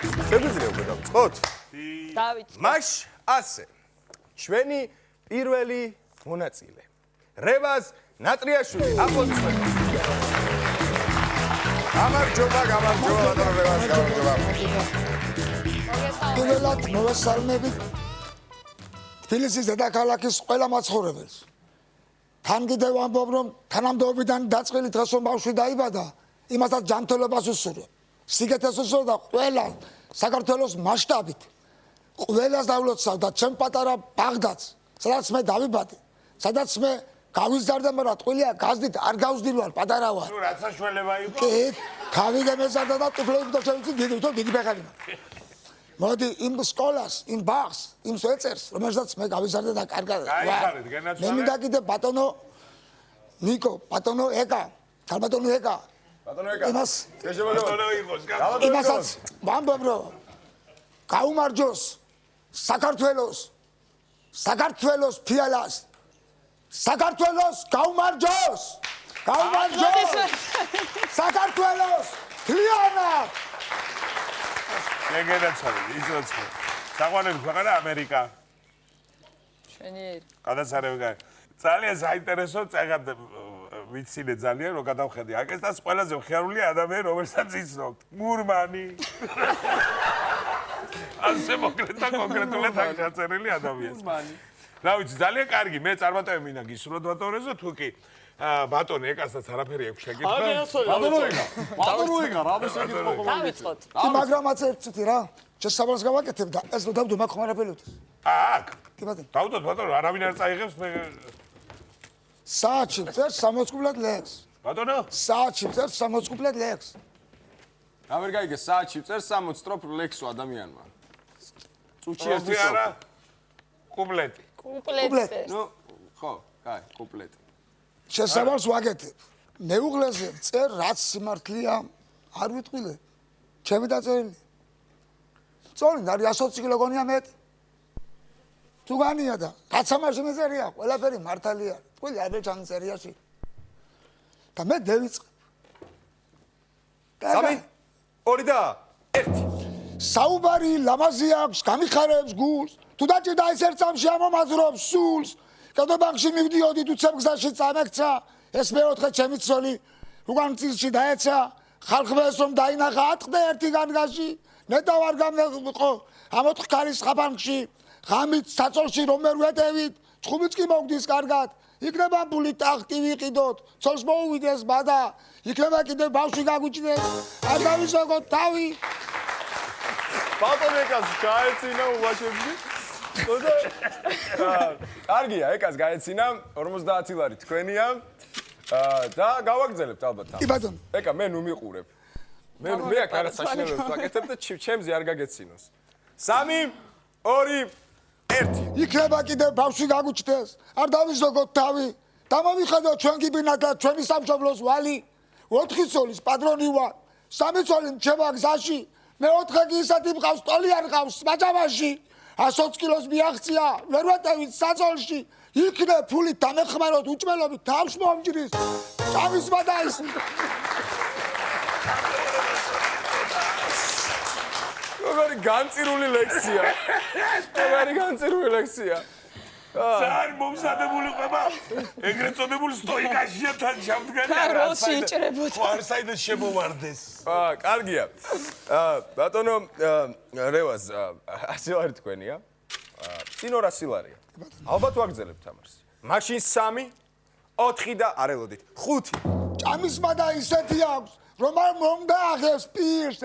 შეგვიძლია უკვე დავწყოთ? დავიწყოთ. მაშ ასე. ჩვენი პირველი მონაწილე. რევაზ ნატრიაშვილი, აპლოდისმენტები. გამარჯობა, ბატონო რევაზ, გამარჯობა. პირველად მოვესალმებით თბილისის დედაქალაქის ყველა მაცხოვრებელს. თან კიდევ ვამბობ, რომ თანამდებობიდან დაწყილი დღეს რომ ბავშვი დაიბადა, იმასაც ჯანმრთელობას ვუსურვებ. სიგეთეს უსურვებ და ყველა საქართველოს მასშტაბით ყველას დავლოცავ და ჩემ პატარა ბაღდადს, სადაც მე დავიბადე, სადაც მე გავიზარდე, მაგრამ ტყუილია გაზდით არ გავსდილვარ, პატარა ვარ. ნუ რაც საშუალება იყო? კი, გავიგე მეზარდა და ტუფლები და შევიცი დიდი ფეხები. მოდი იმ სკოლას, იმ ბაღს, იმ სვეწერს, რომელსაც მე გავიზარდე და კარგად. გაიხარეთ, გენაცვალე. მე მინდა კიდე ბატონო ნიკო, ბატონო ეკა, ბატონო ეკა. ბატონო ეკა. იმას ბატონო იყოს, იმასაც ვამბობ, რომ გაუმარჯოს საქართველოს ფიალას. საქართველოს გაუმარჯოს! გაუმარჯოს! საქართველოს ფლიანად! გენაცვალე, იცოცხლე. საყვარელი ქვეყანა ამერიკა. შენიერი. გადასარევი. ძალიან საინტერესო წეგად ვიცინე ძალიან რომ გადავხედე. აკეთებს ყველაზე მხიარული ადამიანი რომელსაც იცნობთ. მურმანი. ასე მოკრეთა კონკრეტულად აქ ჩაწერილი ადამიანს. მურმანი. რა ვიცი, ძალიან კარგი. მე წარმატებები მინდა გისურვოთ ბატონოზე, თუ კი ბატონი ეკასაც არაფერი აქვს შეკითხვა. ბატონო ეკა, რა შეკითხვა ხო? დავიწყოთ. მაგრამაც ერთი რა. შესაბამისად გავაკეთებ და ეს რომ დავდო მაქომარებელოთ. აქ. კი ბატონო. დავდოთ ბატონო, არავინ არ წაიღებს მე საათში წერს 60 ლექს. ბატონო? საათში წერს 60 ლექს. ამერ გაიგე საათში წერს 60 სტროფ ლექსო ადამიანმა. წუთში ერთი არა. სტროფი. კუპლეტი. კუპლეტზე. ნუ ხო, კაი, კუპლეტი. შესაბამისად ვაკეთებ. მეუღლეზე წერ რაც სიმართლეა არ ვიტყვილე. ჩემი დაწერილი. წოლი არის 120 კილო გონია მეტი. თუ განია და კაცამაში მეზერია, ყველაფერი მართალია. თქვი არ ჩანწერიაში. და მე დავიწყებ. სამი, ორი და ერთი. საუბარი ლამაზი აქვს, გამიხარებს გულს. თუ დაჭირდა ეს ერთ წამში ამომაზრობს სულს. კადობანკში მივდიოდი თუ ცემგზაში წამექცა. ეს მეოთხე ჩემი ცოლი უკან წილში დაეცა. ხალხმა ეს რომ დაინახა ატყდა ერთი განგაში. ნეტა ვარ გამიყო ამ 4 ქალის ხაფანში. ღამით საწოლში რომ ვერ ვეტევით, ცხუმიც კი მოგდის კარგად. იქნება ბული ტახტი ვიყიდოთ, ცოლს მოუვიდეს ბადა. იქნება კიდე ბავშვი გაგვიჭდეს. არ დავისვაგოთ თავი. ბატონო ეკას გაეცინა ულაშებში. კარგია, ეკას გაეცინა 50 ლარი თქვენია. და გავაგზავნებთ ალბათ. კი ბატონო. ეკა მე ნუ მიყურებ. მე აქ რაღაც საშინელებს ვაკეთებ და ჩემზე არ გაგეცინოს. 3 2 1 იქნება კიდე ბავშვი გაგვიჭდეს. არ დავისვაგოთ თავი. დამოვიხედოთ ჩვენ გიბინათ და ჩვენი სამშობლოს ვალი. 4 ცოლის პატრონი ვარ. 3 ცოლი მრჩება გზაში. მე-4 კი ისეთი მყავს, ტოლი არ ყავს მაჭამაში. 120 კილოს მიაღწია, ვერ ვეტევით საწოლში. იქნებ ფულით დამეხმაროთ უჭმელობით თავს მომჯრის. წამის მადაის. როგორი განწირული ლექსია. როგორი განწირული ლექსია. ძალიან მომზადებული ყება. ეგრეთ წოდებული სტოიკაშია თან ჩავდგარი. როსი იჭრებოდა. ხო, არ საერთოდ შემოვარდეს. კარგია. ბატონო რევაზ, 100 ლარი თქვენია. წინ 200 ლარია. ალბათ ვაგზავნებთ ამას. მაშინ 3, 4 და არ ელოდით. 5. ჭამის მადა ისეთი აქვს, რომ არ მომდააღებს პირს,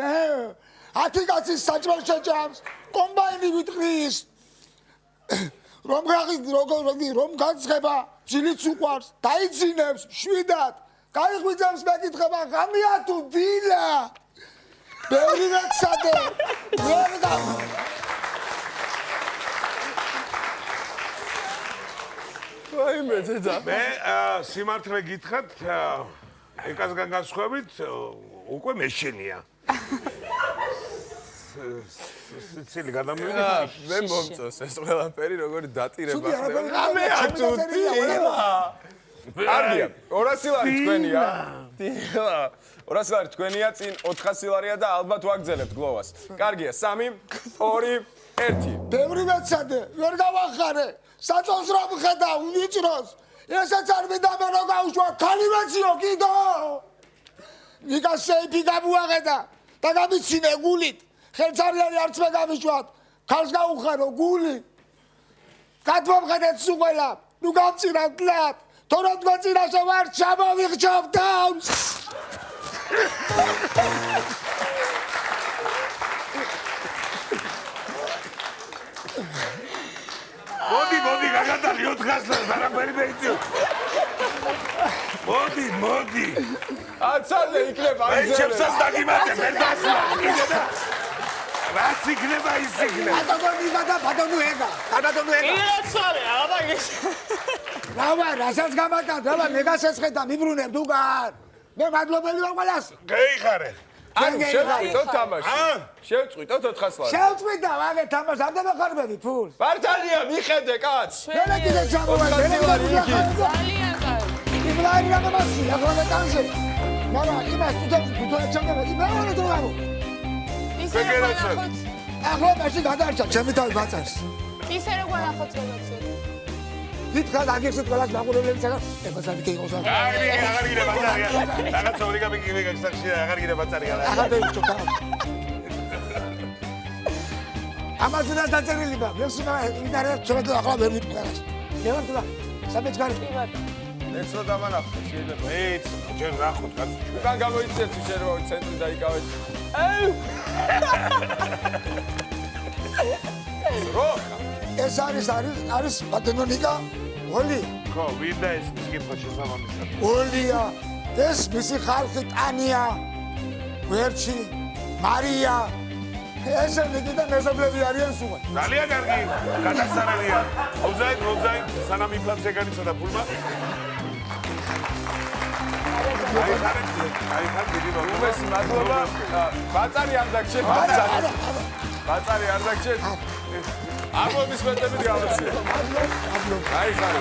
10 კაცის საჭმელ შეჭამს, კომბაინი ვიტყვის. რომ გაცხება, ძილიც უყვარს, დაიძინებს, შვიდად, გაიღვიძებს მეკითხება, ღამია თუ დილა. ბევრი ვეცადე, ვერ ვაიმე დედა. მე სიმართლე გითხრათ, ეკასგან განსხვავებით, უკვე მეშენია. სიცილი გადამივიდა. მე მომწონს ეს ყველაფერი როგორი დატირება ცუდი არაფერი. ხდება. მე ათუთი. კარგია, 200 ლარი თქვენია. 200 ლარი თქვენია, წინ 400 ლარია და ალბათ ვაგზელებთ გლოვას. კარგია, 3, 2, 1. ბევრი მეცადე, ვერ გავახარე. საწოლს რა მხედა, ვიჭროს. ესაც არ მინდა მე რო გავუშვა, ქალი მეციო კიდო. ნიკა შეიფი გამუაღედა და გამიცინე გულით. ხელცარიანი არც მე გამიშვათ. ქალს გაუხარო გული. გადმომხედეთ სულ ნუ გამწირათ ლად. თორემ თქვენ წინაშე ვარ ჩამოვიხჩობ დავს. მოდი, გაგატარი 400 ლარს, არაფერი მეიწვიო. მოდი. აცადე იქნება მე აგზელებ. ჩემსაც დაგიმატე, ვერ დასვა. რაც იქნება ის იქნება. ბატონო ეგა. ირაცვალე, აბა ის. რავა, რასაც გამატად, რავა, მე გასესხედა, მიბრუნებ თუგან. მე მადლობელი ვარ ყველას. გეიხარე. ანუ შევწყვიტოთ თამაში. შევწყვიტოთ 400 ლარი. შევწყვიტა, ვაგე თამაშს არ დამახარბები ფულს. მართალია, მიხედე კაც. მე კიდე ჩამოვარ, 400 ლარი იქით. ძალიან კარგი. იმლარი რამასი, ახლა მეტანზე. მაგრამ იმას თვითონ ჩამოვა, იმავალე თუ რა. ისე როგორ ახოთ? ახლა მაშინ გადარჩა, ჩემი თავი ბაწარს. ისე როგორ ახოთ შეგაცეთ? დიდხან აგიხსნით ყველას მაყურებლებისა და ებაცარი კი იყოს. აღარ გირე ბაწარია. რაღაც ორი გამიგივე გაგსახში, აღარ გირე ბაწარია. ახლა დაიჭო. ამაზონას დაწერილი და მესუნა ინტერნეტ შეიძლება ახლა ვერ ვიტყვას. ნევა თუ რა. საბეჭგარი. მეც რა დამანახო, შეიძლება. მეც, ჯერ ნახოთ კაცო. უკან გამოიწევთ შეიძლება ცენტრი დაიკავეთ. რო ეს არის ბატონო ნიკა ოლი. ხო, ვინდა ეს მისკიფო შესაბამისად. ოლია, ეს მისი ხალხი ტანია, ვერჩი, მარია. ესენი კიდე მეზობლები არიან სულ. ძალიან კარგი, გადასარევია. მოძაი, სანამ ინფლაცია განიცადა ფულმა. აი ხარ დიდი მოგო. უმესი მადლობა. ბაწარი არ დაგჭირ, ბაწარი არ დაგჭირ. არ მომისმენდებით გავაცია. აი ხარ